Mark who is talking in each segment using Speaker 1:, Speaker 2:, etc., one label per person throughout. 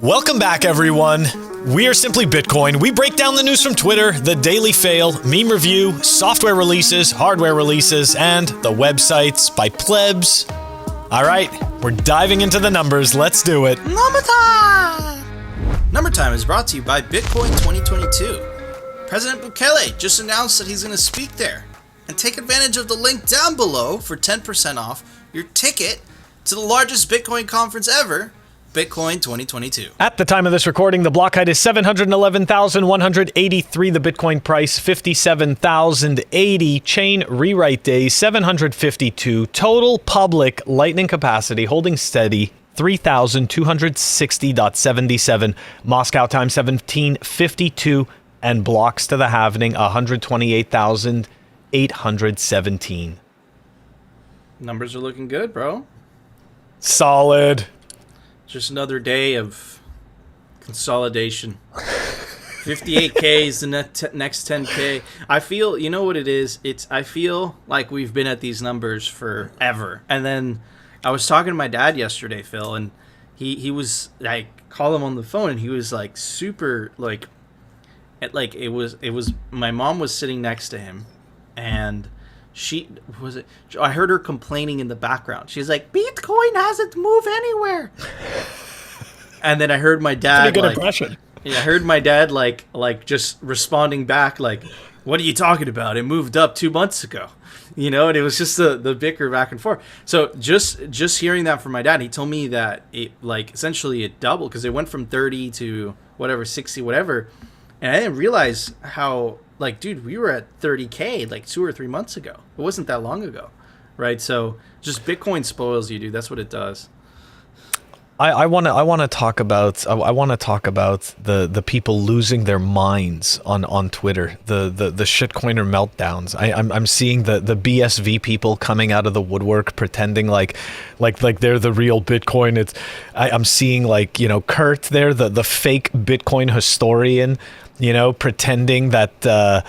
Speaker 1: Welcome back, everyone. We are Simply Bitcoin. We break down the news from Twitter, the Daily Fail, meme review, software releases, hardware releases, and the websites by plebs. All right, we're diving into the numbers. Let's do it.
Speaker 2: Number time! Number time is brought to you by Bitcoin 2022. President Bukele just announced that he's going to speak there. And take advantage of the link down below for 10% off your ticket to the largest Bitcoin conference ever, Bitcoin 2022.
Speaker 1: At the time of this recording, the block height is 711,183. The Bitcoin price, 57,080. Chain rewrite days, 752. Total public lightning capacity holding steady, 3,260.77. Moscow time, 1752. And blocks to the halvening, 128,817.
Speaker 2: Numbers are looking good, bro.
Speaker 1: Solid.
Speaker 2: Just another day of consolidation. 58K is the next 10K. I feel, you know what it is? I feel like we've been at these numbers forever. And then I was talking to my dad yesterday, Phil, and he was like, call him on the phone, and he was like super like it was my mom was sitting next to him, and I heard her complaining in the background. She's like, Bitcoin hasn't moved anywhere. And then I heard my dad,
Speaker 1: pretty good impression.
Speaker 2: Yeah, I heard my dad like just responding back like, what are you talking about? It moved up 2 months ago. You know, and it was just the bicker back and forth. So just hearing that from my dad, he told me that it like essentially it doubled because it went from 30 to whatever, 60, whatever. And I didn't realize how, like, dude, we were at 30K like 2 or 3 months ago. It wasn't that long ago, right? So just Bitcoin spoils you, dude. That's what it does.
Speaker 1: I want to talk about the people losing their minds on Twitter, the shitcoiner meltdowns. I'm seeing the BSV people coming out of the woodwork pretending like they're the real Bitcoin. I'm seeing like, you know, Kurt there, the fake Bitcoin historian, you know, pretending that somehow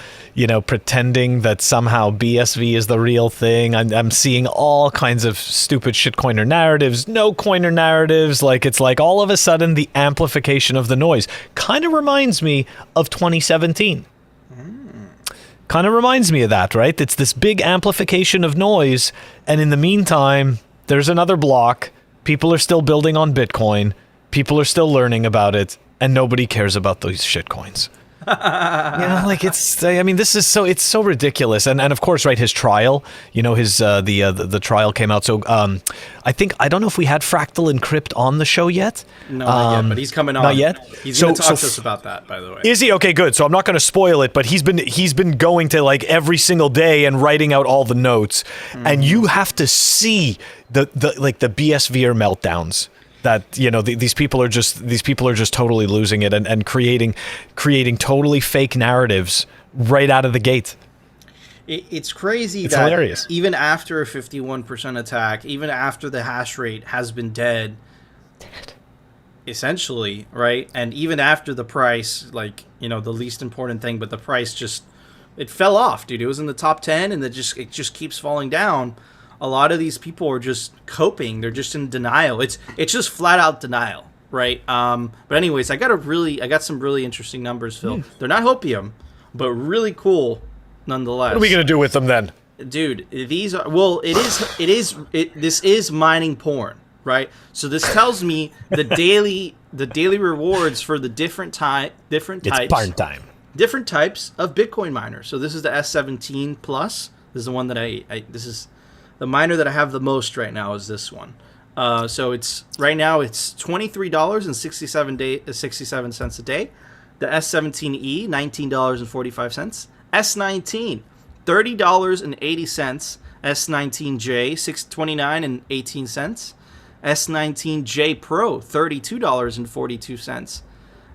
Speaker 1: BSV is the real thing. I'm seeing all kinds of stupid shitcoiner narratives, no coiner narratives. Like, it's like all of a sudden the amplification of the noise kind of reminds me of 2017. Kind of reminds me of that, right? It's this big amplification of noise. And in the meantime, there's another block. People are still building on Bitcoin. People are still learning about it. And nobody cares about those shitcoins. Like it's so ridiculous. And of course, right, his trial, you know, his the trial came out. So I don't know if we had Fractal Encrypt on the show yet.
Speaker 2: No, not yet, but he's coming on.
Speaker 1: Not yet.
Speaker 2: He's going to talk to us about that, by the way.
Speaker 1: Is he? Okay, good. So I'm not going to spoil it, but he's been going to like every single day and writing out all the notes. And you have to see the BSVR meltdowns. That, you know, these people are just totally losing it and creating totally fake narratives right out of the gate.
Speaker 2: It's crazy.
Speaker 1: It's
Speaker 2: that
Speaker 1: hilarious.
Speaker 2: Even after a 51% attack, even after the hash rate has been dead, essentially, right? And even after the price, like, you know, the least important thing, but the price just, it fell off, dude. It was in the top 10 and it just keeps falling down. A lot of these people are just coping. They're just in denial. It's just flat out denial, right? But anyways, I got some really interesting numbers, Phil. They're not hopium, but really cool nonetheless.
Speaker 1: What are we gonna do with them then,
Speaker 2: dude? These are this is mining porn, right? So this tells me the daily rewards for the different types.
Speaker 1: It's barn time.
Speaker 2: Different types of Bitcoin miners. So this is the S17 Plus. This is the one that this is. The miner that I have the most right now is this one. So it's right now it's $23.67 a day. The S17E, $19.45. S19, $30.80. S19J, $629.18. S19J Pro, $32.42.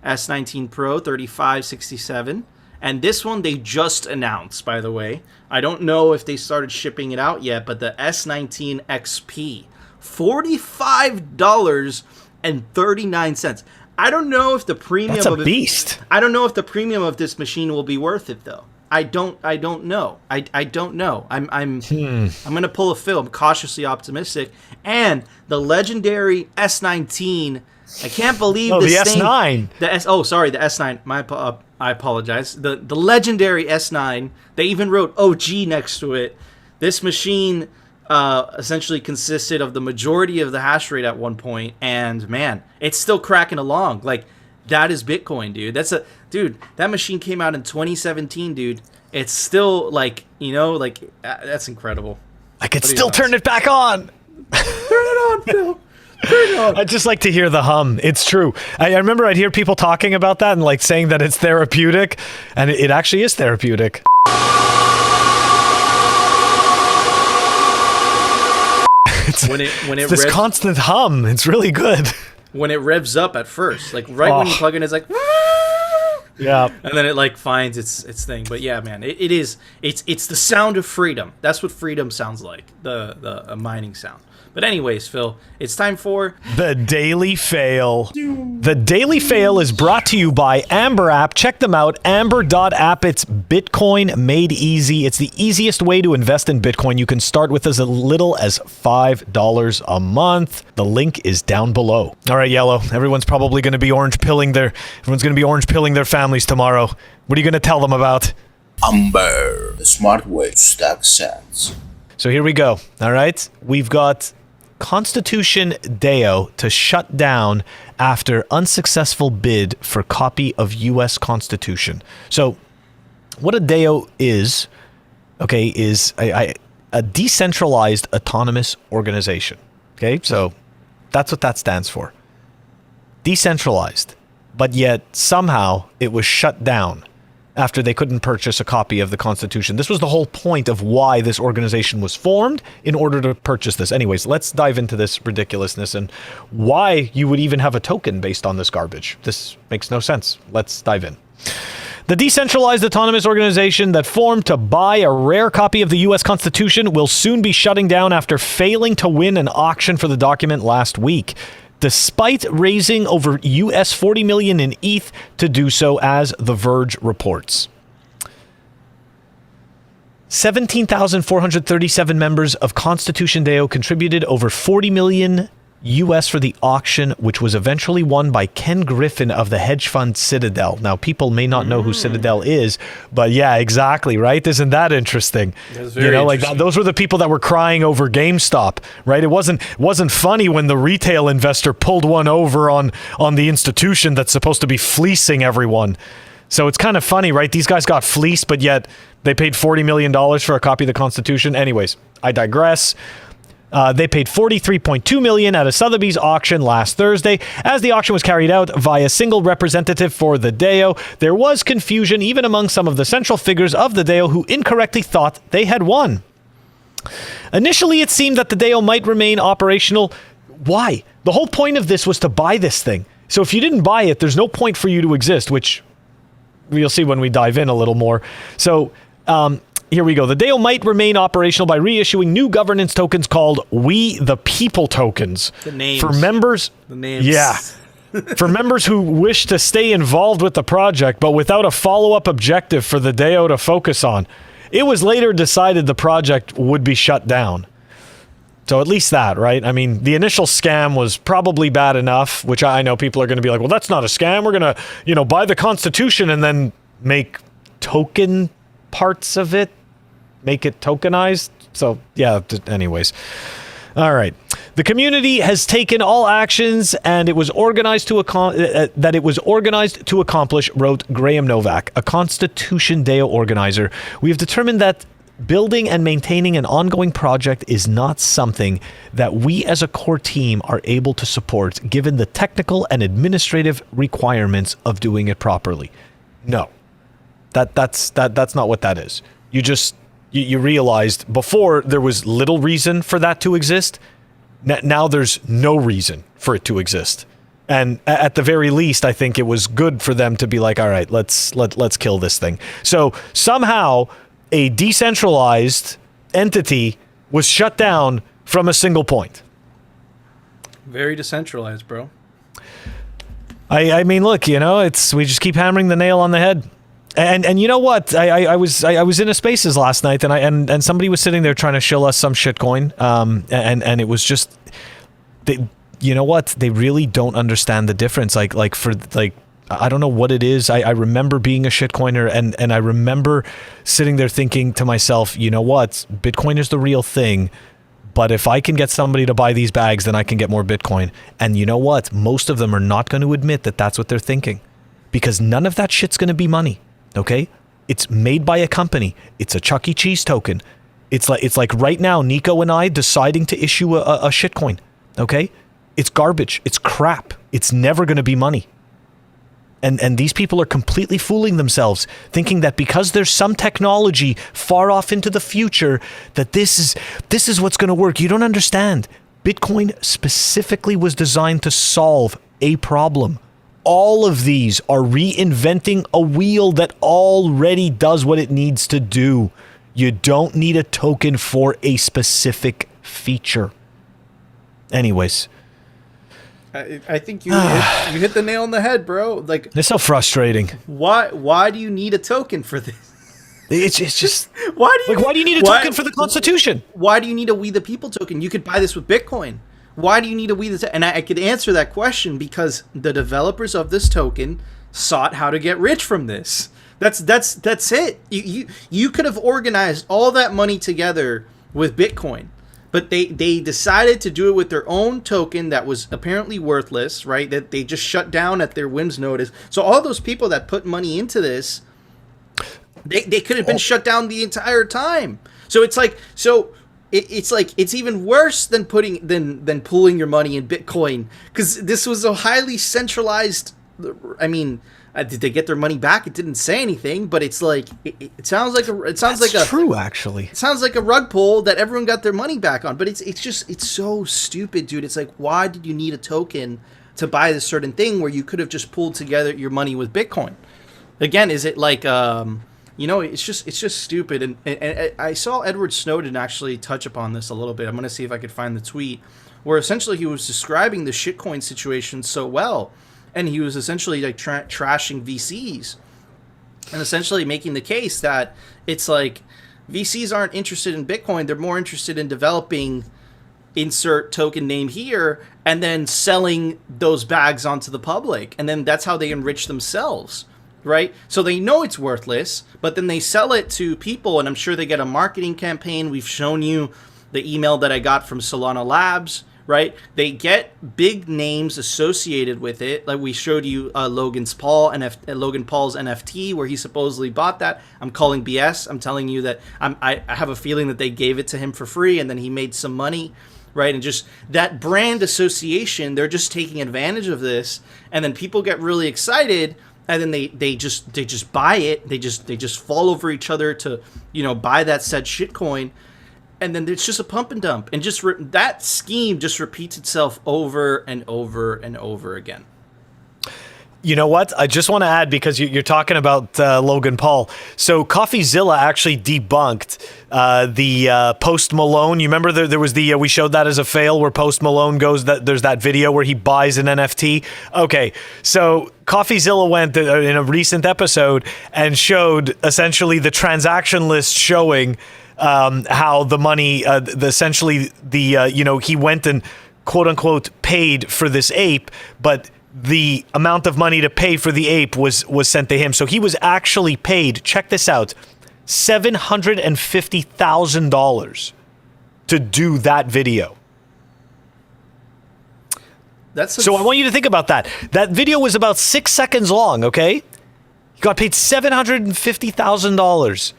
Speaker 2: S19 Pro, $35.67. And this one they just announced, by the way. I don't know if they started shipping it out yet, but the S19 XP, $45.39. I don't know if the premium
Speaker 1: That's a beast.
Speaker 2: I don't know if the premium of this machine will be worth it though. I don't know. I don't know. I'm going to pull a Phil. I'm cautiously optimistic. And the legendary S19 I can't believe
Speaker 1: the
Speaker 2: this thing.
Speaker 1: S9.
Speaker 2: Sorry, the S9. I apologize. The legendary S9. They even wrote OG next to it. This machine essentially consisted of the majority of the hash rate at one point, and man, it's still cracking along. Like, that is Bitcoin, dude. That machine came out in 2017, dude. It's still like, that's incredible.
Speaker 1: I could still turn it back on.
Speaker 2: Turn it on, Phil. Turn it on.
Speaker 1: I'd just like to hear the hum. It's true. I remember I'd hear people talking about that and like saying that it's therapeutic, and it actually is therapeutic.
Speaker 2: When it
Speaker 1: this constant hum, it's really good.
Speaker 2: When it revs up at first, like when you plug in, it's like,
Speaker 1: yeah,
Speaker 2: and then it like finds its thing. But yeah, man, it's the sound of freedom. That's what freedom sounds like, the mining sound. But anyways, Phil, it's time for
Speaker 1: the Daily Fail. The Daily Fail is brought to you by Amber App. Check them out, amber.app. It's Bitcoin made easy. It's the easiest way to invest in Bitcoin. You can start with as little as $5 a month. The link is down below. All right, Yellow. Everyone's probably going to be orange pilling their families tomorrow. What are you going to tell them about?
Speaker 3: Amber, the smart way to stack sats.
Speaker 1: So here we go. All right. We've got ConstitutionDAO to shut down after unsuccessful bid for copy of U.S. Constitution. So what a DAO is a decentralized autonomous organization. Okay, so that's what that stands for. Decentralized, but yet somehow it was shut down after they couldn't purchase a copy of the Constitution. This was the whole point of why this organization was formed, in order to purchase this. Anyways, let's dive into this ridiculousness and why you would even have a token based on this garbage. This makes no sense. Let's dive in. The decentralized autonomous organization that formed to buy a rare copy of the U.S. Constitution will soon be shutting down after failing to win an auction for the document last week, despite raising over US $40 million in ETH to do so, as The Verge reports. 17,437 members of ConstitutionDAO contributed over $40 million US for the auction, which was eventually won by Ken Griffin of the hedge fund Citadel. Now, people may not know who Citadel is, but yeah, exactly, right? Isn't that interesting?
Speaker 2: That's very interesting.
Speaker 1: Those were the people that were crying over GameStop, right? It wasn't funny when the retail investor pulled one over on the institution that's supposed to be fleecing everyone. So it's kind of funny, right? These guys got fleeced, but yet they paid $40 million for a copy of the Constitution. Anyways, I digress. They paid $43.2 million at a Sotheby's auction last Thursday. As the auction was carried out via a single representative for the DAO, there was confusion even among some of the central figures of the DAO who incorrectly thought they had won. Initially, it seemed that the DAO might remain operational. Why? The whole point of this was to buy this thing. So if you didn't buy it, there's no point for you to exist, which we'll see when we dive in a little more. So, here we go. The DAO might remain operational by reissuing new governance tokens called We the People tokens.
Speaker 2: The names.
Speaker 1: For members.
Speaker 2: The names.
Speaker 1: Yeah. For members who wish to stay involved with the project, but without a follow-up objective for the DAO to focus on. It was later decided the project would be shut down. So at least that, right? I mean, the initial scam was probably bad enough, which I know people are going to be like, well, that's not a scam. We're going to, buy the Constitution and then make token parts of it. Make it tokenized. So yeah, anyways. All right. The community has taken all actions and it was organized to accomplish, wrote Graham Novak, a ConstitutionDAO organizer. We have determined that building and maintaining an ongoing project is not something that we as a core team are able to support, given the technical and administrative requirements of doing it properly. No. That's not what that is. You realized before there was little reason for that to exist. Now there's no reason for it to exist. And at the very least, I think it was good for them to be like, all right, let's kill this thing. So somehow a decentralized entity was shut down from a single point.
Speaker 2: Very decentralized, bro.
Speaker 1: I mean, look, we just keep hammering the nail on the head. And you know what? I was in a Spaces last night, and somebody was sitting there trying to shill us some shitcoin, and it was just you know what? They really don't understand the difference. I don't know what it is. I remember being a shitcoiner, and I remember sitting there thinking to myself, you know what? Bitcoin is the real thing, but if I can get somebody to buy these bags, then I can get more Bitcoin. And you know what? Most of them are not going to admit that that's what they're thinking, because none of that shit's going to be money, okay? It's made by a company. It's a Chuck E. Cheese token. It's like right now, Nico and I deciding to issue a shitcoin, okay? It's garbage. It's crap. It's never going to be money. And these people are completely fooling themselves, thinking that because there's some technology far off into the future, that this is what's going to work. You don't understand. Bitcoin specifically was designed to solve a problem. All of these are reinventing a wheel that already does what it needs to do. You don't need a token for a specific feature. Anyways.
Speaker 2: I think you hit the nail on the head, bro. Like,
Speaker 1: it's so frustrating.
Speaker 2: Why do you need a token for this?
Speaker 1: It's just
Speaker 2: why do
Speaker 1: you need a token for the Constitution?
Speaker 2: Why do you need a We the People token? You could buy this with Bitcoin. Why do you need a We the? And I could answer that question because the developers of this token sought how to get rich from this. That's it. You could have organized all that money together with Bitcoin. But they decided to do it with their own token that was apparently worthless, right? That they just shut down at their whim's notice. So all those people that put money into this, they could have been shut down the entire time. So it's like it's even worse than than pooling your money in Bitcoin, because this was a highly centralized. I mean, did they get their money back? It didn't say anything, but it's like it sounds like
Speaker 1: true, actually.
Speaker 2: It sounds like a rug pull that everyone got their money back on, but it's so stupid, dude. It's like, why did you need a token to buy this certain thing where you could have just pulled together your money with Bitcoin? Again, is it like it's just stupid. And I saw Edward Snowden actually touch upon this a little bit. I'm gonna see if I could find the tweet where essentially he was describing the shitcoin situation so well. And he was essentially like trashing VCs and essentially making the case that it's like VCs aren't interested in Bitcoin. They're more interested in developing insert token name here and then selling those bags onto the public. And then that's how they enrich themselves, right? So they know it's worthless, but then they sell it to people, and I'm sure they get a marketing campaign. We've shown you the email that I got from Solana Labs, right? They get big names associated with it. Like we showed you Logan Paul's NFT, where he supposedly bought that. I'm calling BS. I'm telling you that I have a feeling that they gave it to him for free and then he made some money, right? And just that brand association, they're just taking advantage of this. And then people get really excited, and then they just buy it. They just fall over each other to, buy that said shitcoin. And then it's just a pump and dump, and just that scheme just repeats itself over and over and over again.
Speaker 1: You know what? I just want to add, because you're talking about Logan Paul. So CoffeeZilla actually debunked the Post Malone. You remember there was we showed that as a fail where Post Malone goes, that there's that video where he buys an NFT. Okay, so CoffeeZilla went in a recent episode and showed essentially the transaction list showing how the money, he went and quote unquote paid for this ape, but the amount of money to pay for the ape was sent to him. So he was actually paid, check this out, $750,000 to do that video. So I want you to think about that. That video was about 6 seconds long, okay? He got paid $750,000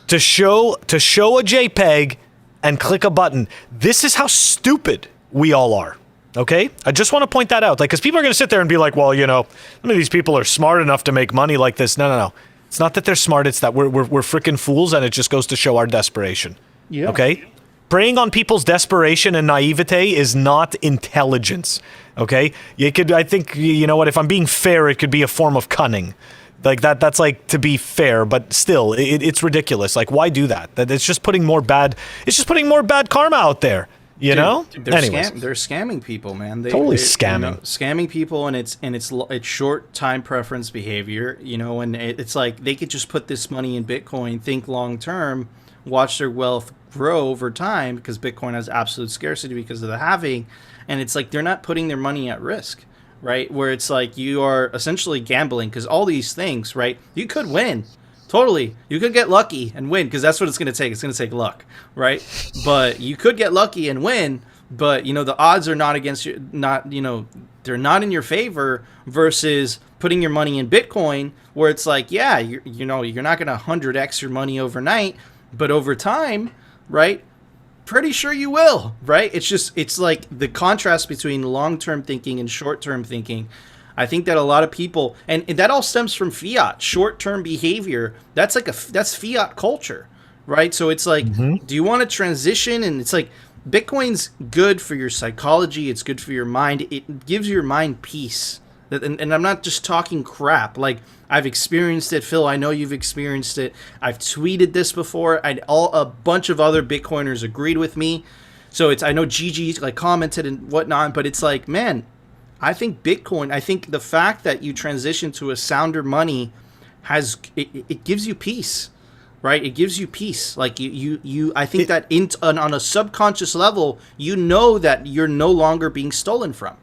Speaker 1: to show a JPEG and click a button. This is how stupid we all are, okay? I just want to point that out, because people are going to sit there and be like, well, none of these people are smart enough to make money like this. No. It's not that they're smart. It's that we're freaking fools, and it just goes to show our desperation. Yeah. Okay? Preying on people's desperation and naivete is not intelligence, okay? I think, if I'm being fair, it could be a form of cunning. Like that's like to be fair, but still, it's ridiculous. Like, why do that? It's just putting more bad karma out there. They're scamming people, man. Totally scamming.
Speaker 2: Scamming people, and it's short time preference behavior. And it's like they could just put this money in Bitcoin, think long term, watch their wealth grow over time, because Bitcoin has absolute scarcity because of the halving, and it's like they're not putting their money at risk, right? Where it's like you are essentially gambling, because all these things, right? You could win. Totally. You could get lucky and win, because that's what it's going to take. It's going to take luck, right? But you could get lucky and win, but, you know, the odds are not against you, not, you know, they're not in your favor, versus putting your money in Bitcoin, where it's like, yeah, you know, you're not going to 100x your money overnight, but over time, right? Pretty sure you will, right? It's like the contrast between long-term thinking and short-term thinking. I think that a lot of people, and that all stems from fiat, short-term behavior. That's fiat culture, right? So it's like, do you want to transition? And it's like, Bitcoin's good for your psychology. It's good for your mind. It gives your mind peace. And I'm not just talking crap. Like, I've experienced it, Phil. I know you've experienced it. I've tweeted this before. A bunch of other Bitcoiners agreed with me. So I know Gigi like commented and whatnot, but it's like, man, I think Bitcoin, I think the fact that you transition to a sounder money it gives you peace, right? It gives you peace. Like I think that on a subconscious level, you know that you're no longer being stolen from.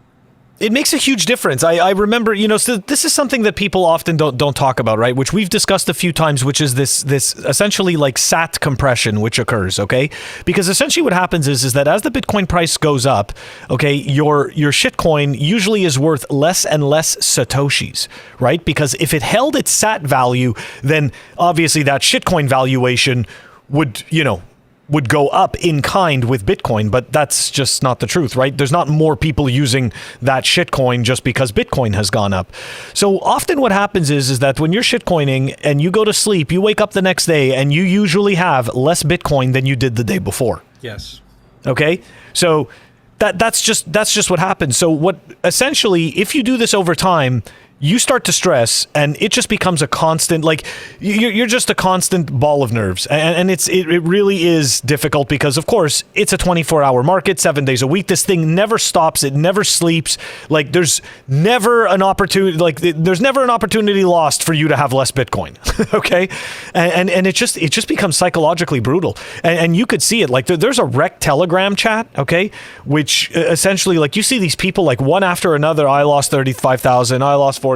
Speaker 1: It makes a huge difference. I remember, you know, so this is something that people often don't talk about, right? Which we've discussed a few times, which is this essentially like SAT compression, which occurs, okay? Because essentially what happens is that as the Bitcoin price goes up, okay, your shitcoin usually is worth less and less Satoshis, right? Because if it held its SAT value, then obviously that shitcoin valuation would go up in kind with Bitcoin, but that's just not the truth, right? There's not more people using that shitcoin just because Bitcoin has gone up. So often what happens is that when you're shitcoining and you go to sleep, you wake up the next day and you usually have less Bitcoin than you did the day before.
Speaker 2: Yes.
Speaker 1: Okay? So that's just what happens. So what essentially, if you do this over time, you start to stress, and it just becomes a constant, like, you're just a constant ball of nerves. And it really is difficult because, of course, it's a 24-hour market, 7 days a week. This thing never stops. It never sleeps. Like, there's never an opportunity lost for you to have less Bitcoin, okay? And it just becomes psychologically brutal. And you could see it. Like, there's a wrecked Telegram chat, okay, which essentially, like, you see these people, like, one after another, I lost 35,000, I lost 40,000.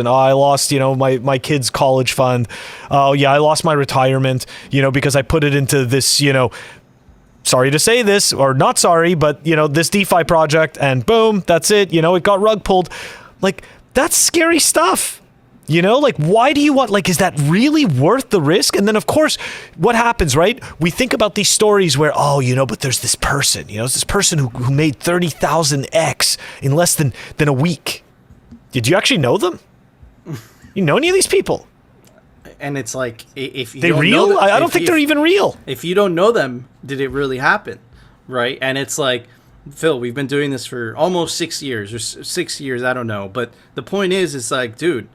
Speaker 1: Oh, I lost, my kid's college fund. Oh yeah, I lost my retirement, because I put it into this, sorry to say this, or not sorry, but this DeFi project, and boom, that's it. It got rug pulled. Like, that's scary stuff. Like, why do you want, like, is that really worth the risk? And then, of course, what happens, right? We think about these stories where, but there's this person, it's this person who made 30,000x in less than a week. Did you actually know them? You know any of these people?
Speaker 2: And it's like, if you
Speaker 1: they
Speaker 2: don't
Speaker 1: real?
Speaker 2: know
Speaker 1: I don't think they're even real.
Speaker 2: If you don't know them, did it really happen? Right? And it's like, Phil, we've been doing this for almost 6 years, or 6 years, I don't know. But the point is, it's like, dude,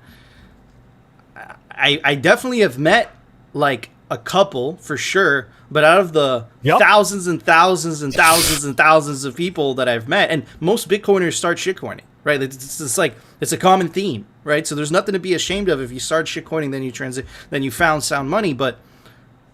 Speaker 2: I definitely have met, like, a couple, for sure. But out of the thousands and thousands and thousands and thousands of people that I've met, and most Bitcoiners start shitcoining, right? It's a common theme, right? So there's nothing to be ashamed of if you start shitcoining, then you found sound money. But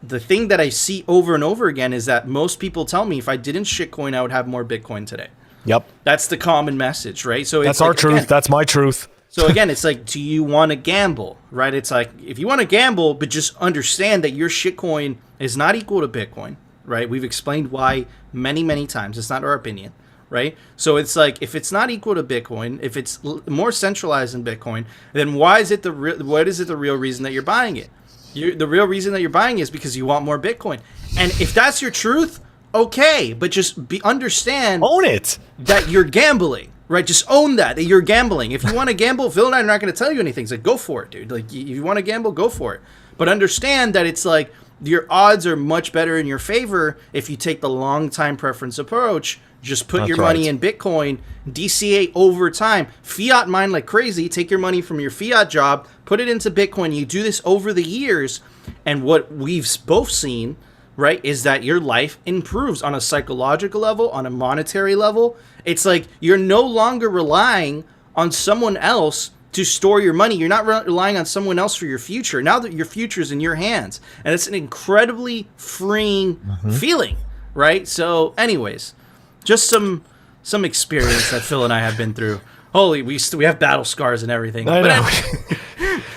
Speaker 2: the thing that I see over and over again is that most people tell me if I didn't shitcoin, I would have more Bitcoin today.
Speaker 1: Yep.
Speaker 2: That's the common message, right? So
Speaker 1: that's our truth. Again, that's my truth.
Speaker 2: So again, it's like, do you want to gamble, right? It's like, if you want to gamble, but just understand that your shitcoin is not equal to Bitcoin, right? We've explained why many, many times. It's not our opinion, right? So it's like, if it's not equal to Bitcoin, if it's more centralized than Bitcoin, then what is it the real reason that you're buying it? The real reason that you're buying it is because you want more Bitcoin. And if that's your truth, okay, but just understand.
Speaker 1: Own it.
Speaker 2: That you're gambling. Right, just own that you're gambling. If you want to gamble, Phil and I are not going to tell you anything. It's like, go for it, dude. Like, if you want to gamble, go for it. But understand that it's like your odds are much better in your favor if you take the long time preference approach. Just put your money in Bitcoin, DCA over time, fiat mine like crazy. Take your money from your fiat job, put it into Bitcoin. You do this over the years, and what we've both seen, right, is that your life improves on a psychological level, on a monetary level. It's like you're no longer relying on someone else to store your money. You're not relying on someone else for your future. Now that your future is in your hands. And it's an incredibly freeing feeling, right? So anyways, just some some experience that Phil and I have been through. Holy, we have battle scars and everything.
Speaker 1: I know.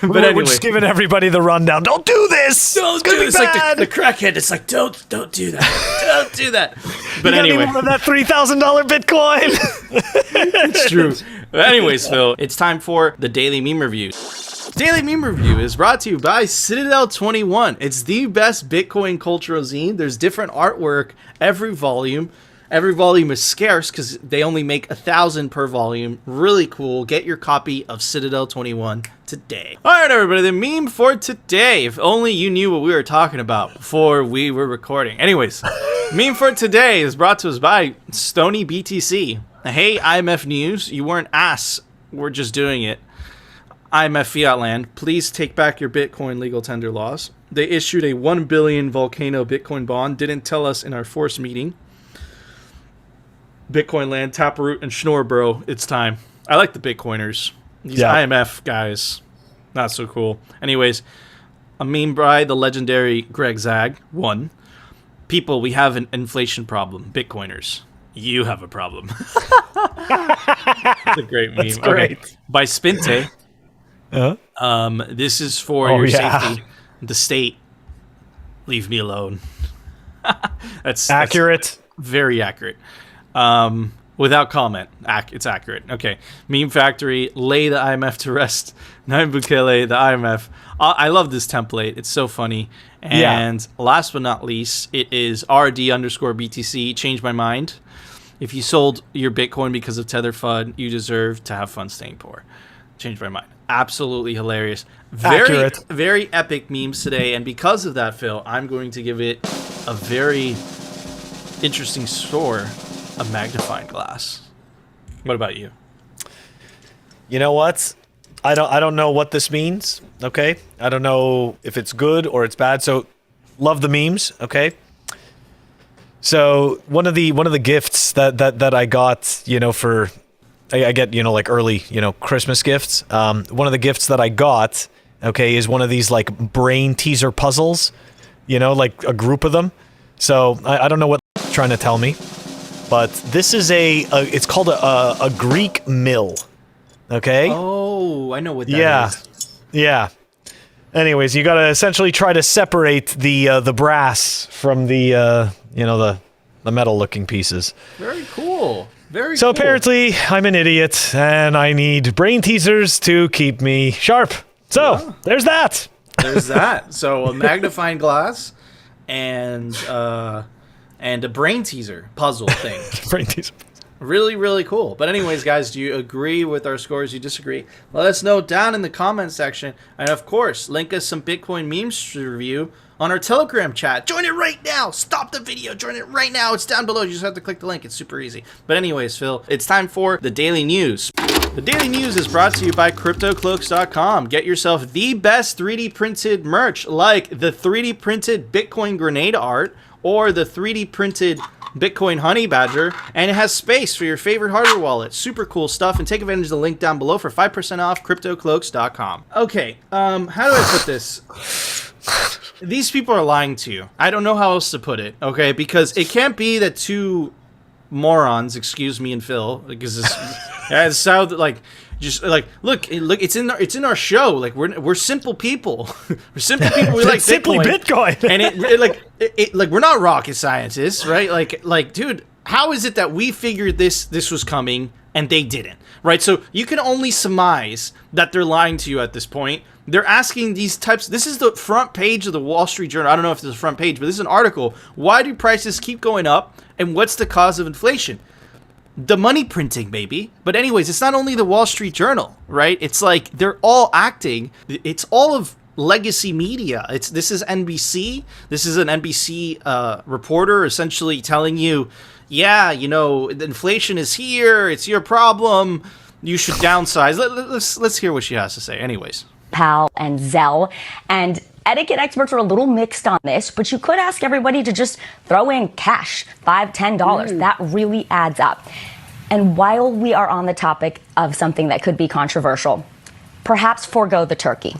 Speaker 2: But
Speaker 1: We're
Speaker 2: anyway,
Speaker 1: just giving everybody the rundown. Don't do this.
Speaker 2: don't do it. It's like the crackhead. It's like don't do that. Don't do that. But
Speaker 1: You
Speaker 2: anyway,
Speaker 1: got any more of that $3,000 Bitcoin.
Speaker 2: it's true. But anyways, Phil, it's time for the Daily Meme Review. Daily Meme Review is brought to you by Citadel 21. It's the best Bitcoin cultural zine. There's different artwork every volume. Every volume is scarce because they only make 1,000 per volume. Really cool. Get your copy of Citadel 21 today. All right, everybody, the meme for today. If only you knew what we were talking about before we were recording. Anyways, meme for today is brought to us by Stony BTC. Hey, IMF News, you weren't asked. We're just doing it. IMF Fiat Land, please take back your Bitcoin legal tender laws. They issued a 1 billion Volcano Bitcoin bond. Didn't tell us in our forced meeting. Bitcoin Land, Taproot, and Schnorr, bro. It's time. I like the Bitcoiners. These IMF guys, not so cool. Anyways, a meme by the legendary Greg Zag. 1. People, we have an inflation problem. Bitcoiners, you have a problem. It's a great meme.
Speaker 1: That's great.
Speaker 2: Okay. By Spinte. This is for your safety. The state, leave me alone. That's
Speaker 1: Accurate.
Speaker 2: very accurate. Without comment, it's accurate. Okay, Meme Factory, lay the IMF to rest. Nayib Bukele, the IMF. I love this template. It's so funny. And last but not least, it is RD_BTC. Change my mind. If you sold your Bitcoin because of Tether FUD, you deserve to have fun staying poor. Change my mind. Absolutely hilarious.
Speaker 1: Accurate.
Speaker 2: Very epic memes today. And because of that, Phil, I'm going to give it a very interesting score. A magnifying glass. What about you?
Speaker 1: You know what? I don't know what this means. Okay, I don't know if it's good or it's bad. So, love the memes. Okay. So one of the gifts that I got, you know, for I get, you know, like early, you know, Christmas gifts. One of the gifts that I got, okay, is one of these like brain teaser puzzles. You know, like a group of them. So I don't know what it's trying to tell me. But this is it's called a Greek mill, okay?
Speaker 2: Oh, I know what that is.
Speaker 1: Yeah. Anyways, you gotta essentially try to separate the brass from the metal-looking pieces.
Speaker 2: Very cool.
Speaker 1: So apparently, I'm an idiot, and I need brain teasers to keep me sharp. So there's that.
Speaker 2: There's that. So a magnifying glass and a brain teaser puzzle thing.
Speaker 1: Brain teaser.
Speaker 2: Really, really cool. But anyways, guys, do you agree with our scores? Do you disagree? Let us know down in the comment section. And of course, link us some Bitcoin memes to review on our Telegram chat. Join it right now. Stop the video. Join it right now. It's down below. You just have to click the link. It's super easy. But anyways, Phil, it's time for the Daily News. The Daily News is brought to you by CryptoCloaks.com. Get yourself the best 3D printed merch, like the 3D printed Bitcoin grenade art, or the 3D printed Bitcoin honey badger, and it has space for your favorite hardware wallet. Super cool stuff, and take advantage of the link down below for 5% off CryptoCloaks.com. Okay, how do I put this? These people are lying to you. I don't know how else to put it, okay? Because it can't be that two morons, excuse me and Phil, because it sounds like just like look, it's in our show. Like we're simple people. We're simple people. We like
Speaker 1: simply Bitcoin.
Speaker 2: And it like we're not rocket scientists, right? Like dude, how is it that we figured this was coming and they didn't, right? So you can only surmise that they're lying to you at this point. They're asking these types. This is the front page of the Wall Street Journal. I don't know if this is the front page, but this is an article. Why do prices keep going up, and what's the cause of inflation? The money printing, baby. But anyways, it's not only the Wall Street Journal, right? It's like they're all acting. It's all of legacy media. This is NBC. This is an NBC reporter essentially telling you, yeah, you know, the inflation is here. It's your problem. You should downsize. Let's hear what she has to say. Anyways.
Speaker 4: PAL and Zelle, and etiquette experts are a little mixed on this, but you could ask everybody to just throw in cash, $5, $10. That really adds up. And while we are on the topic of something that could be controversial, perhaps forego the turkey.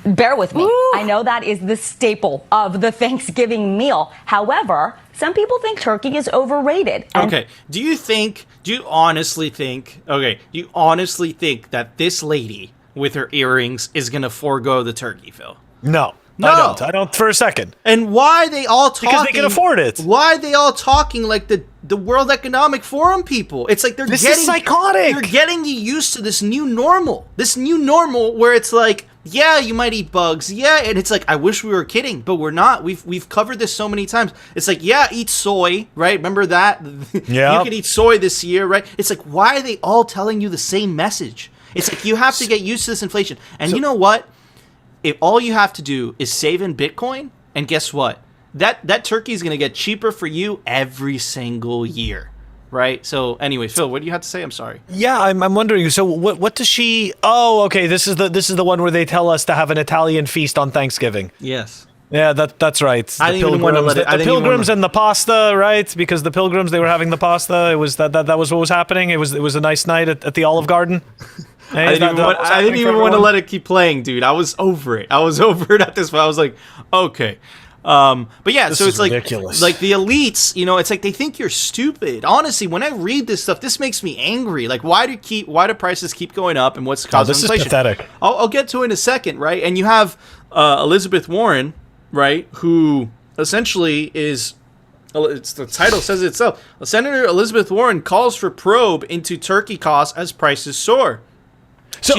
Speaker 4: Bear with me. I know that is the staple of the Thanksgiving meal. However, some people think turkey is overrated.
Speaker 2: Okay. Do you honestly think that this lady with her earrings is going to forego the turkey, Phil?
Speaker 1: No.
Speaker 2: No.
Speaker 1: I don't for a second.
Speaker 2: And why are they all talking?
Speaker 1: Because they can afford it.
Speaker 2: Why are they all talking like the World Economic Forum people? It's like
Speaker 1: This is psychotic.
Speaker 2: They're getting you used to this new normal. This new normal where it's like, yeah, you might eat bugs. Yeah, and it's like, I wish we were kidding, but we're not. We've covered this so many times. It's like, yeah, eat soy, right? Remember that?
Speaker 1: Yeah.
Speaker 2: You could eat soy this year, right? It's like, why are they all telling you the same message? It's like, you have to get used to this inflation. And you know what? If all you have to do is save in Bitcoin, and guess what? That turkey is going to get cheaper for you every single year, right? So anyway, Phil, what do you have to say? I'm sorry.
Speaker 1: Yeah, I'm wondering. So what does she? Oh, okay. This is the one where they tell us to have an Italian feast on Thanksgiving.
Speaker 2: Yes.
Speaker 1: Yeah, that's right.
Speaker 2: I didn't even want to let it.
Speaker 1: The pilgrims and the pasta, right? Because the pilgrims, they were having the pasta. It was that was what was happening. It was a nice night at the Olive Garden.
Speaker 2: I didn't even want to let it keep playing, dude. I was over it. At this point. I was like, okay. But yeah,
Speaker 1: This
Speaker 2: so
Speaker 1: is
Speaker 2: it's like
Speaker 1: ridiculous.
Speaker 2: like the elites, it's like they think you're stupid. Honestly, when I read this stuff, this makes me angry. Like, why do prices keep going up, and what's causing
Speaker 1: this
Speaker 2: inflation?
Speaker 1: is pathetic.
Speaker 2: I'll get to it in a second, right? And you have Elizabeth Warren, right, who essentially is. The title says it itself. Senator Elizabeth Warren calls for probe into turkey costs as prices soar.
Speaker 1: So,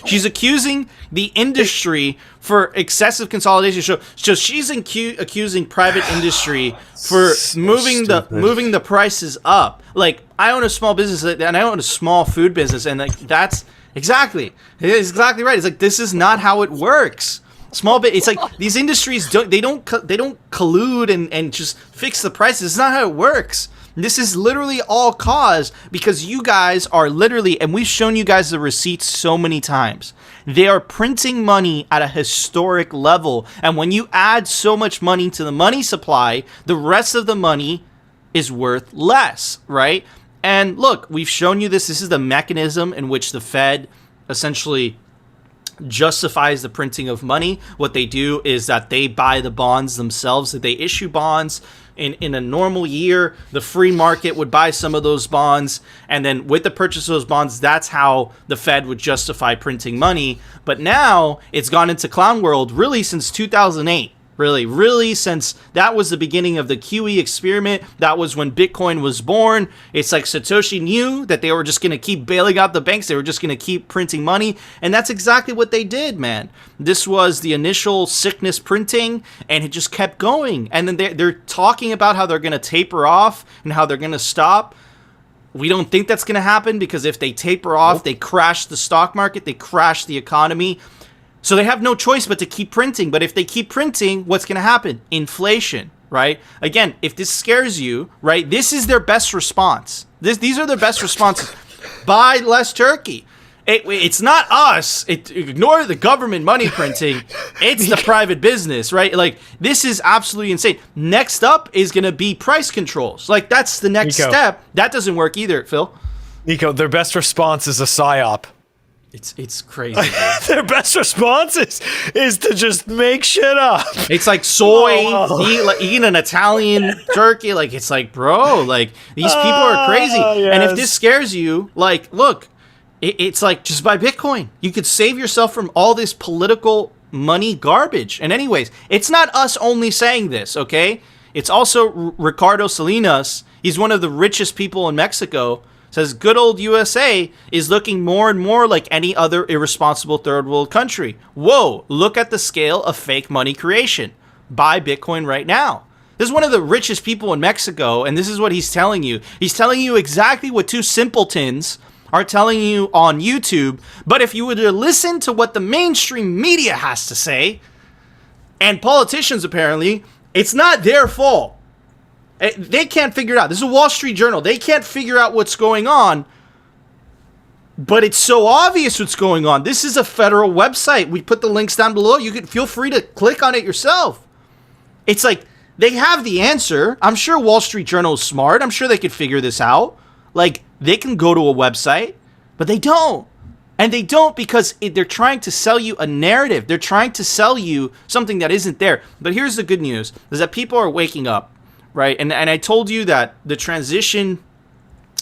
Speaker 2: She's accusing the industry for excessive consolidation. So she's accusing private industry for moving the prices up. Like, I own a small business and I own a small food business, and like it's exactly right. It's like, this is not how it works. It's like these industries don't collude and just fix the prices. It's not how it works. This is literally all caused because you guys are literally, and we've shown you guys the receipts so many times, they are printing money at a historic level. And when you add so much money to the money supply, the rest of the money is worth less, right? And look, we've shown you this. This is the mechanism in which the Fed essentially justifies the printing of money. What they do is that they buy the bonds themselves, that they issue bonds. In a normal year, the free market would buy some of those bonds, and then with the purchase of those bonds, that's how the Fed would justify printing money. But now it's gone into clown world really since 2008. Really, since that was the beginning of the QE experiment. That was when Bitcoin was born. It's like Satoshi knew that they were just going to keep bailing out the banks. They were just going to keep printing money. And that's exactly what they did, man. This was the initial sickness printing, and it just kept going. And then they're talking about how they're going to taper off and how they're going to stop. We don't think that's going to happen, because if they taper off, they crash the stock market, they crash the economy. So they have no choice but to keep printing. But if they keep printing, what's going to happen? Inflation, right? Again, if this scares you, right, this is their best response. These are their best responses. Buy less turkey. It's not us. Ignore the government money printing. It's the private business, right? Like, this is absolutely insane. Next up is going to be price controls. Like, that's the next step. That doesn't work either, Phil.
Speaker 1: Nico, their best response is a psyop.
Speaker 2: It's crazy.
Speaker 1: Their best response is to just make shit up.
Speaker 2: It's like soy, eating an Italian turkey. Like, it's like, bro, like, these people are crazy.
Speaker 1: Yes.
Speaker 2: And if this scares you, like, look, it's like, just buy Bitcoin. You could save yourself from all this political money garbage. And anyways, it's not us only saying this, okay? It's also Ricardo Salinas. He's one of the richest people in Mexico. Says good old USA is looking more and more like any other irresponsible third world country. Whoa, look at the scale of fake money creation. Buy Bitcoin right now. This is one of the richest people in Mexico, and this is what he's telling you. He's telling you exactly what two simpletons are telling you on YouTube. But if you were to listen to what the mainstream media has to say, and politicians apparently, it's not their fault. They can't figure it out. This is a Wall Street Journal. They can't figure out what's going on, but it's so obvious what's going on. This is a federal website. We put the links down below. You can feel free to click on it yourself. It's like they have the answer. I'm sure Wall Street Journal is smart. I'm sure they could figure this out. Like, they can go to a website, but they don't. And they don't because they're trying to sell you a narrative. They're trying to sell you something that isn't there. But here's the good news, is that people are waking up, right? And I told you that the transition,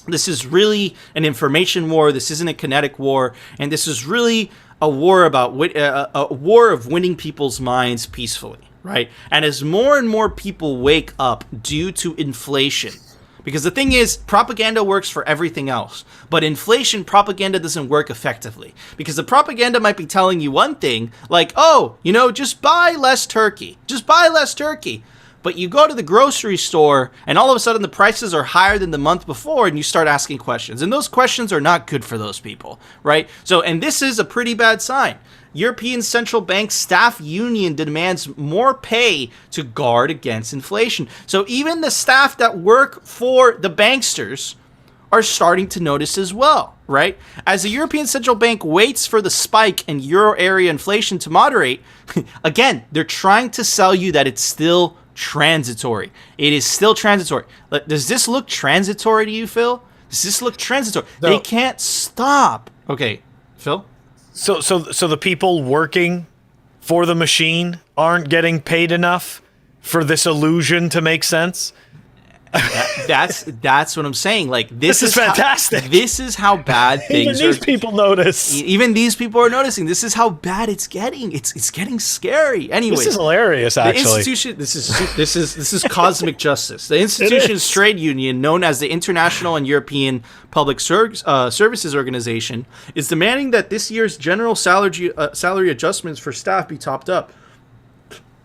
Speaker 2: this is really an information war. This isn't a kinetic war. And this is really a war about a war of winning people's minds peacefully, right? And as more and more people wake up due to inflation, because the thing is, propaganda works for everything else. But inflation, propaganda doesn't work effectively. Because the propaganda might be telling you one thing, like, oh, just buy less turkey. Just buy less turkey. But you go to the grocery store, and all of a sudden the prices are higher than the month before, and you start asking questions. And those questions are not good for those people, right? So, and this is a pretty bad sign. European Central Bank Staff Union demands more pay to guard against inflation. So even the staff that work for the banksters are starting to notice as well, right? As the European Central Bank waits for the spike in euro area inflation to moderate, again, they're trying to sell you that it's still transitory. It is still transitory. Does this look transitory to you, Phil? Does this look transitory? No. They can't stop. Okay, Phil?
Speaker 1: So the people working for the machine aren't getting paid enough for this illusion to make sense?
Speaker 2: That's what I'm saying. Like this is
Speaker 1: fantastic.
Speaker 2: This is how bad things
Speaker 1: Even these people notice.
Speaker 2: Even these people are noticing. This is how bad it's getting. It's getting scary. Anyways,
Speaker 1: this is hilarious. Actually,
Speaker 2: the institution. This is cosmic justice. The institution's trade union, known as the International and European Public Services Organization, is demanding that this year's general salary adjustments for staff be topped up.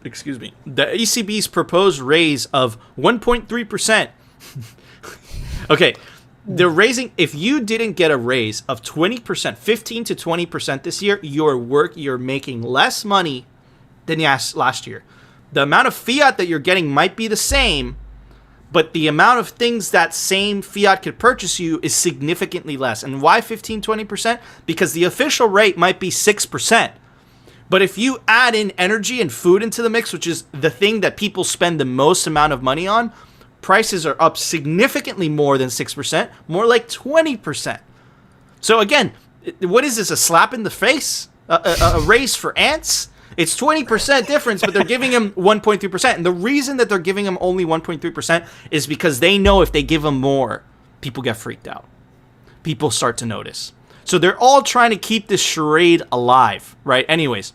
Speaker 2: Excuse me. The ECB's proposed raise of 1.3%. Okay, they're raising. If you didn't get a raise of 20%, 15 to 20% this year, you're making less money than last year. The amount of fiat that you're getting might be the same, but the amount of things that same fiat could purchase you is significantly less. And why 15, 20%? Because the official rate might be 6%. But if you add in energy and food into the mix, which is the thing that people spend the most amount of money on, prices are up significantly more than 6%, more like 20%. So again, what is this, a slap in the face? A raise for ants? It's 20% difference, but they're giving him 1.3%. And the reason that they're giving him only 1.3% is because they know if they give him more, people get freaked out. People start to notice. So they're all trying to keep this charade alive, right? Anyways,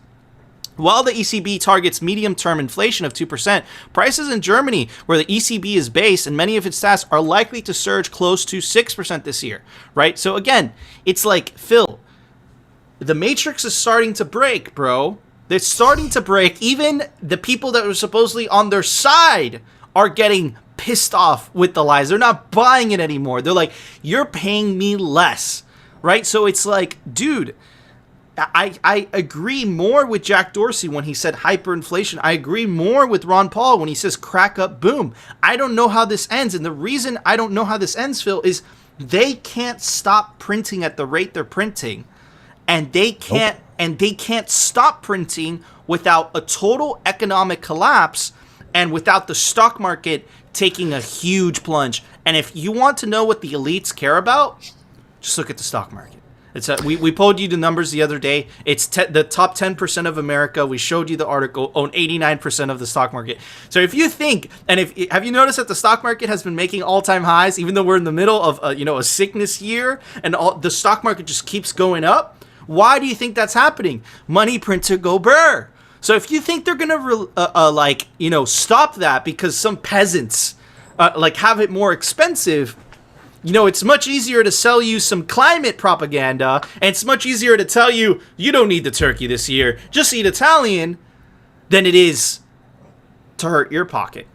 Speaker 2: while the ECB targets medium-term inflation of 2%, prices in Germany, where the ECB is based, and many of its stats are likely to surge close to 6% this year, right? So again, it's like, Phil, the matrix is starting to break, bro. They're starting to break. Even the people that were supposedly on their side are getting pissed off with the lies. They're not buying it anymore. They're like, you're paying me less. Right? So it's like, dude, I agree more with Jack Dorsey when he said hyperinflation. I agree more with Ron Paul when he says crack up boom. I don't know how this ends. And the reason I don't know how this ends, Phil, is they can't stop printing at the rate they're printing. And they can't stop printing without a total economic collapse and without the stock market taking a huge plunge. And if you want to know what the elites care about, just look at the stock market. We polled you the numbers the other day. It's the top 10% of America. We showed you the article, own 89% of the stock market. So if you think, and have you noticed that the stock market has been making all-time highs, even though we're in the middle of a sickness year, and the stock market just keeps going up? Why do you think that's happening? Money printer go burr. So if you think they're gonna stop that because some peasants have it more expensive, it's much easier to sell you some climate propaganda, and it's much easier to tell you don't need the turkey this year, just eat Italian, than it is to hurt your pocket.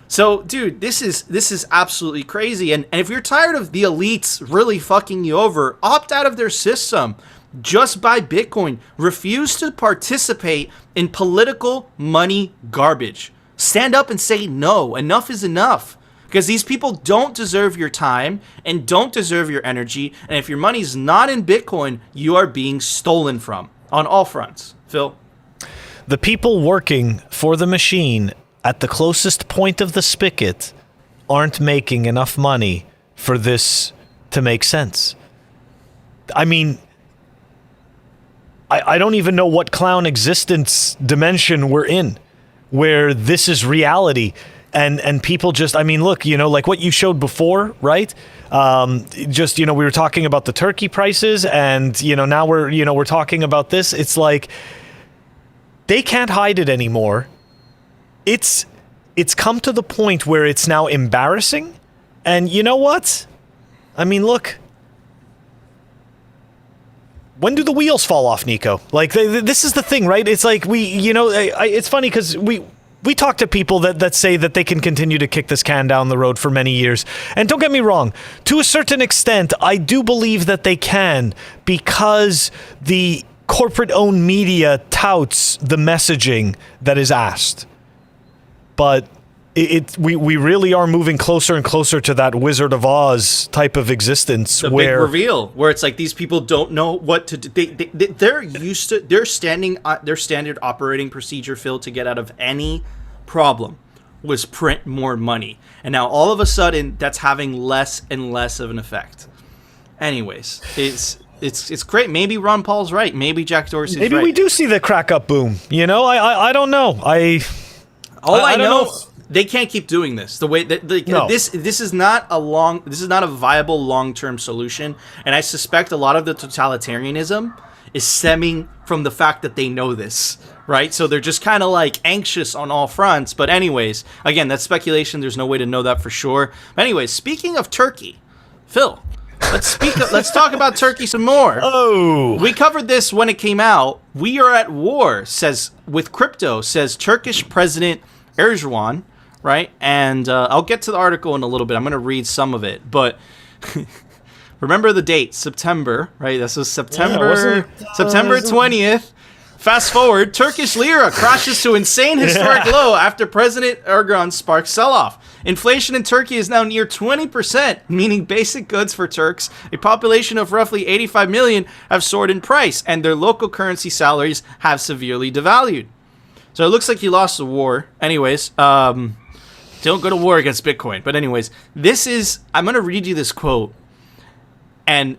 Speaker 2: So, dude, this is absolutely crazy. And if you're tired of the elites really fucking you over, opt out of their system. Just buy Bitcoin. Refuse to participate in political money garbage. Stand up and say no. Enough is enough. Because these people don't deserve your time and don't deserve your energy. And if your money's not in Bitcoin, you are being stolen from on all fronts. Phil?
Speaker 1: The people working for the machine at the closest point of the spigot aren't making enough money for this to make sense. I mean, I don't even know what clown existence dimension we're in, where this is reality. And people just, I mean, look, you know, like what you showed before, right? Just, you know, we were talking about the turkey prices, and, you know, now we're talking about this. It's like, they can't hide it anymore. It's come to the point where it's now embarrassing. And you know what? I mean, look, when do the wheels fall off, Nico? Like, this is the thing, right? It's like it's funny because we talk to people that say that they can continue to kick this can down the road for many years. And don't get me wrong, to a certain extent, I do believe that they can, because the corporate-owned media touts the messaging that is asked. But we really are moving closer and closer to that Wizard of Oz type of existence,
Speaker 2: the
Speaker 1: where
Speaker 2: big reveal, where it's like these people don't know what to do. They're used to their standard operating procedure, Phil, to get out of any problem was print more money, and now all of a sudden that's having less and less of an effect. Anyways, it's great. Maybe Ron Paul's right. Maybe Jack Dorsey's right.
Speaker 1: Maybe we do see the crack up boom. You know, I don't know.
Speaker 2: I know. They can't keep doing this the way that
Speaker 1: No.
Speaker 2: this is not a viable long-term solution, and I suspect a lot of the totalitarianism is stemming from the fact that they know this, right? So they're just kind of like anxious on all fronts. But anyways, again, that's speculation. There's no way to know that for sure. But anyways, speaking of Turkey, Phil, let's talk about Turkey some more.
Speaker 1: Oh,
Speaker 2: We covered this when it came out. We are at war, with crypto, says Turkish President Erdogan. Right, and I'll get to the article in a little bit. I'm going to read some of it, but remember the date, September, right? This was September 20th. Fast forward, Turkish lira crashes to insane historic low after President Erdogan sparks sell-off. Inflation in Turkey is now near 20%, meaning basic goods for Turks, a population of roughly 85 million, have soared in price, and their local currency salaries have severely devalued. So it looks like he lost the war. Anyways, don't go to war against Bitcoin. But anyways, I'm going to read you this quote. And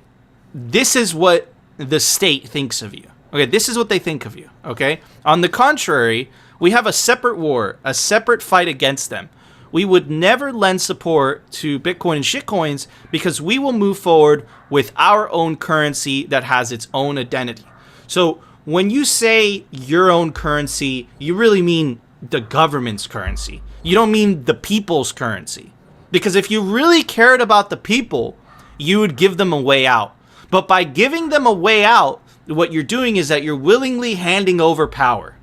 Speaker 2: this is what the state thinks of you. Okay, this is what they think of you. Okay? On the contrary, we have a separate war, a separate fight against them. We would never lend support to Bitcoin and shitcoins because we will move forward with our own currency that has its own identity. So when you say your own currency, you really mean the government's currency. You don't mean the people's currency. Because if you really cared about the people, you would give them a way out. But by giving them a way out, what you're doing is that you're willingly handing over power.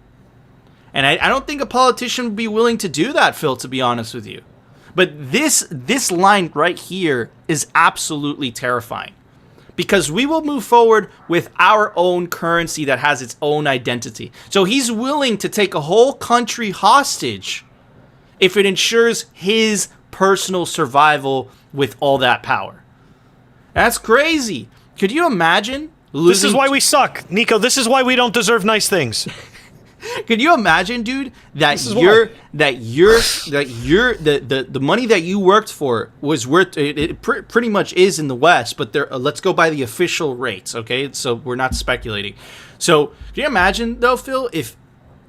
Speaker 2: And I don't think a politician would be willing to do that, Phil, to be honest with you. But this line right here is absolutely terrifying. Because we will move forward with our own currency that has its own identity. So he's willing to take a whole country hostage if it ensures his personal survival with all that power. That's crazy. Could you imagine losing?
Speaker 1: This is why we suck, Nico. This is why we don't deserve nice things.
Speaker 2: Could you imagine, dude, that the money that you worked for was worth it pretty much is in the West, but let's go by the official rates, okay? So we're not speculating. So can you imagine though, Phil, if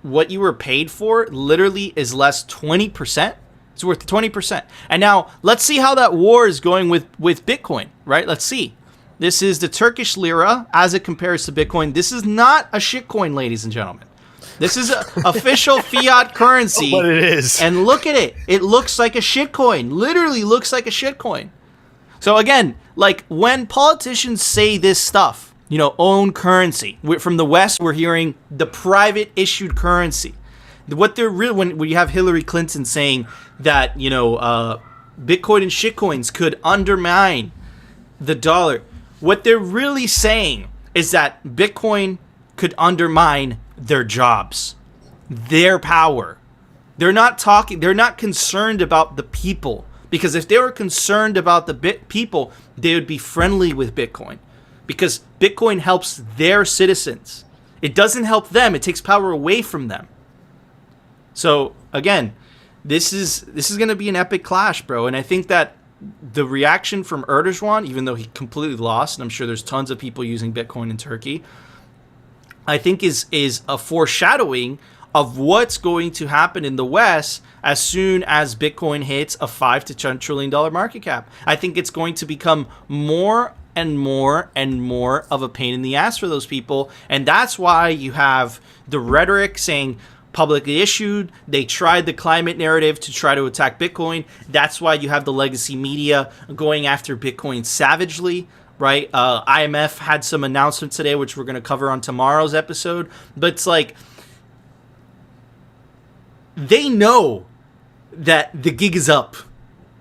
Speaker 2: what you were paid for literally is less 20%? It's worth 20%. And now let's see how that war is going with Bitcoin, right? Let's see. This is the Turkish lira as it compares to Bitcoin. This is not a shitcoin, ladies and gentlemen. This is an official fiat currency.
Speaker 1: But it is.
Speaker 2: And look at it. It looks like a shitcoin. Literally looks like a shitcoin. So again, like when politicians say this stuff, you know, own currency. From the West, we're hearing the private issued currency. What they're really, when you have Hillary Clinton saying that, you know, Bitcoin and shitcoins could undermine the dollar, what they're really saying is that Bitcoin could undermine their jobs, their power. They're not concerned about the people, because if they were concerned about the people, they would be friendly with Bitcoin, because Bitcoin helps their citizens. It doesn't help them. It takes power away from them. So again, this is going to be an epic clash, bro. And I think that the reaction from Erdogan, even though he completely lost, and I'm sure there's tons of people using Bitcoin in Turkey, I think is a foreshadowing of what's going to happen in the West as soon as Bitcoin hits a $5 to $10 trillion market cap. I think it's going to become more and more and more of a pain in the ass for those people. And that's why you have the rhetoric saying publicly issued. They tried the climate narrative to try to attack Bitcoin. That's why you have the legacy media going after Bitcoin savagely. Right? IMF had some announcements today, which we're going to cover on tomorrow's episode. But it's like, they know that the gig is up,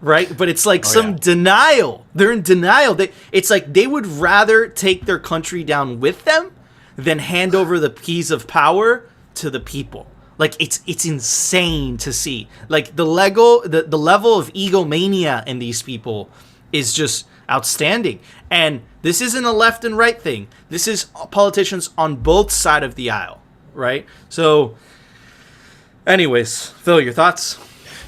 Speaker 2: right? But it's like denial. They're in denial. It's like they would rather take their country down with them than hand over the keys of power to the people. Like, it's insane to see. Like, the level of egomania in these people is just outstanding. And this isn't a left and right thing. This is politicians on both sides of the aisle, right? So, anyways, Phil, your thoughts?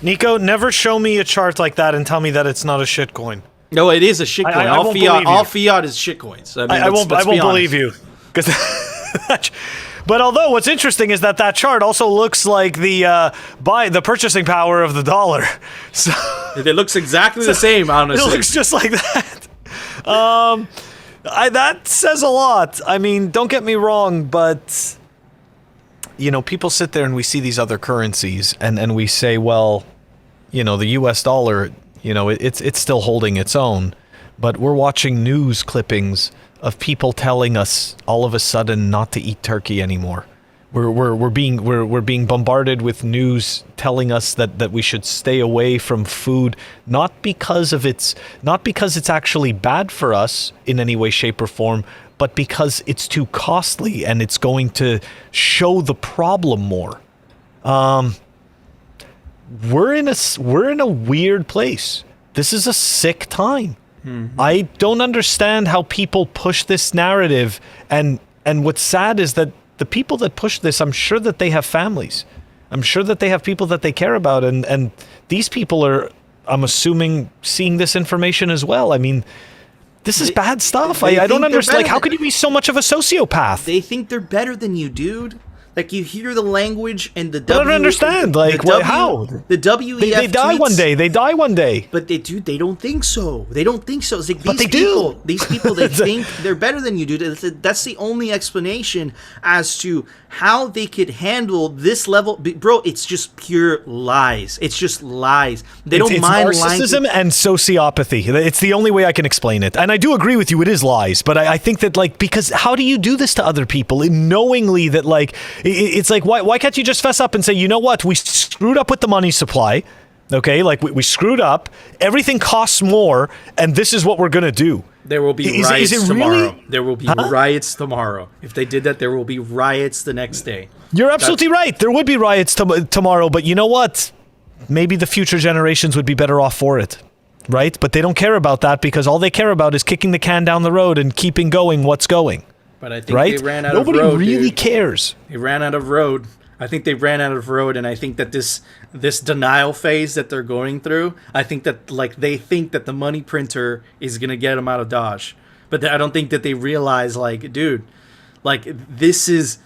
Speaker 1: Nico, never show me a chart like that and tell me that it's not a shitcoin.
Speaker 2: No, it is a shitcoin. All fiat is shitcoins.
Speaker 1: I won't believe you. But although what's interesting is that chart also looks like the purchasing power of the dollar. So
Speaker 2: it looks exactly the same, honestly.
Speaker 1: It looks just like that. That says a lot. I mean, don't get me wrong, but people sit there and we see these other currencies and we say, well, the US dollar, it's still holding its own, but we're watching news clippings of people telling us all of a sudden not to eat turkey anymore. We're being bombarded with news telling us that we should stay away from food, not because it's actually bad for us in any way, shape, or form, but because it's too costly and it's going to show the problem more. We're in a weird place. This is a sick time. Mm-hmm. I don't understand how people push this narrative, and what's sad is that the people that push this, I'm sure that they have families. I'm sure that they have people that they care about, and these people are, I'm assuming, seeing this information as well. I mean, this is bad stuff. I don't understand. Like, how could you be so much of a sociopath?
Speaker 2: They think they're better than you, dude. Like, you hear the language and the
Speaker 1: I don't understand. Like, how?
Speaker 2: The WEF
Speaker 1: They die one day. They die one day.
Speaker 2: But they don't think so. They don't think so. It's like
Speaker 1: but they do.
Speaker 2: These people, they think they're better than you, dude. That's the only explanation as to how they could handle this level. Bro, it's just pure lies. It's just lies. They don't mind
Speaker 1: narcissism and sociopathy. It's the only way I can explain it. And I do agree with you. It is lies. But I think that, like, because how do you do this to other people knowingly that, like, it's like, why can't you just fess up and say, you know what, we screwed up with the money supply, okay? Like, we screwed up. Everything costs more, and this is what we're going to do.
Speaker 2: There will be riots tomorrow. Really? There will be riots tomorrow. If they did that, there will be riots the next day.
Speaker 1: You're absolutely right. There would be riots tomorrow, but you know what? Maybe the future generations would be better off for it, right? But they don't care about that because all they care about is kicking the can down the road and keeping going what's going.
Speaker 2: But I think they ran out of road.
Speaker 1: Nobody really cares.
Speaker 2: They ran out of road. I think they ran out of road, and I think that this denial phase that they're going through, I think that, like, they think that the money printer is gonna get them out of Dodge, but I don't think that they realize, like, dude, like, this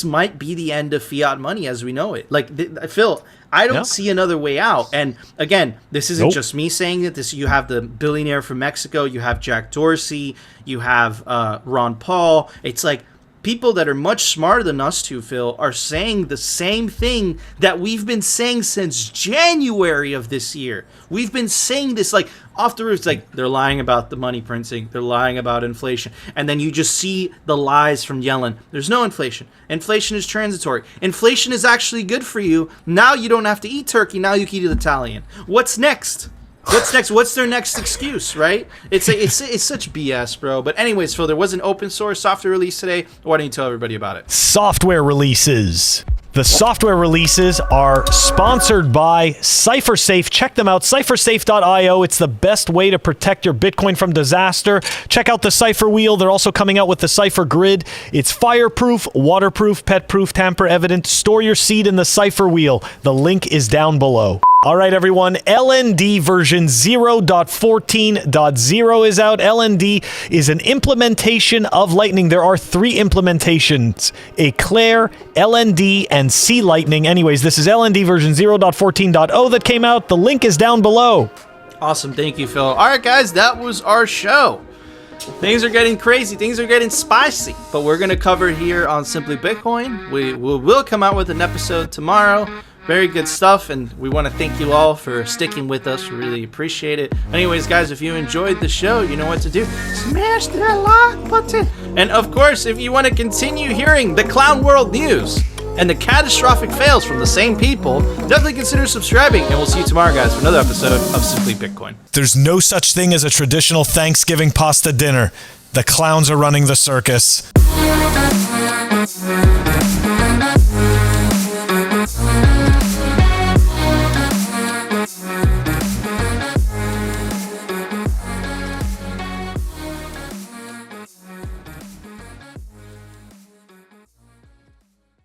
Speaker 2: might be the end of fiat money as we know it. Like, Phil, I don't see another way out. And again, this isn't just me saying it. This, you have the billionaire from Mexico, you have Jack Dorsey, you have Ron Paul. It's like people that are much smarter than us two, Phil, are saying the same thing that we've been saying since January of this year. We've been saying this, like, off the roof. Like, they're lying about the money printing. They're lying about inflation. And then you just see the lies from Yellen. There's no inflation. Inflation is transitory. Inflation is actually good for you. Now you don't have to eat turkey. Now you can eat Italian. What's next? What's next? What's their next excuse, right? It's such BS, bro. But anyways, Phil, there was an open source software release today. Why don't you tell everybody about it?
Speaker 1: Software releases. The software releases are sponsored by CipherSafe. Check them out, cyphersafe.io. It's the best way to protect your Bitcoin from disaster. Check out the Cypher Wheel. They're also coming out with the Cypher Grid. It's fireproof, waterproof, pet-proof, tamper-evident. Store your seed in the Cypher Wheel. The link is down below. All right, everyone. LND version 0.14.0 is out. LND is an implementation of Lightning. There are 3 implementations: Eclair, LND, and C Lightning. Anyways, this is LND version 0.14.0 that came out. The link is down below.
Speaker 2: Awesome. Thank you, Phil. All right, guys, that was our show. Things are getting crazy. Things are getting spicy. But we're going to cover here on Simply Bitcoin. We will come out with an episode tomorrow. Very good stuff, and we want to thank you all for sticking with us. We really appreciate it. Anyways, guys, if you enjoyed the show, you know what to do. Smash that like button. And, of course, if you want to continue hearing the Clown World news and the catastrophic fails from the same people, definitely consider subscribing, and we'll see you tomorrow, guys, for another episode of Simply Bitcoin.
Speaker 1: There's no such thing as a traditional Thanksgiving pasta dinner. The clowns are running the circus.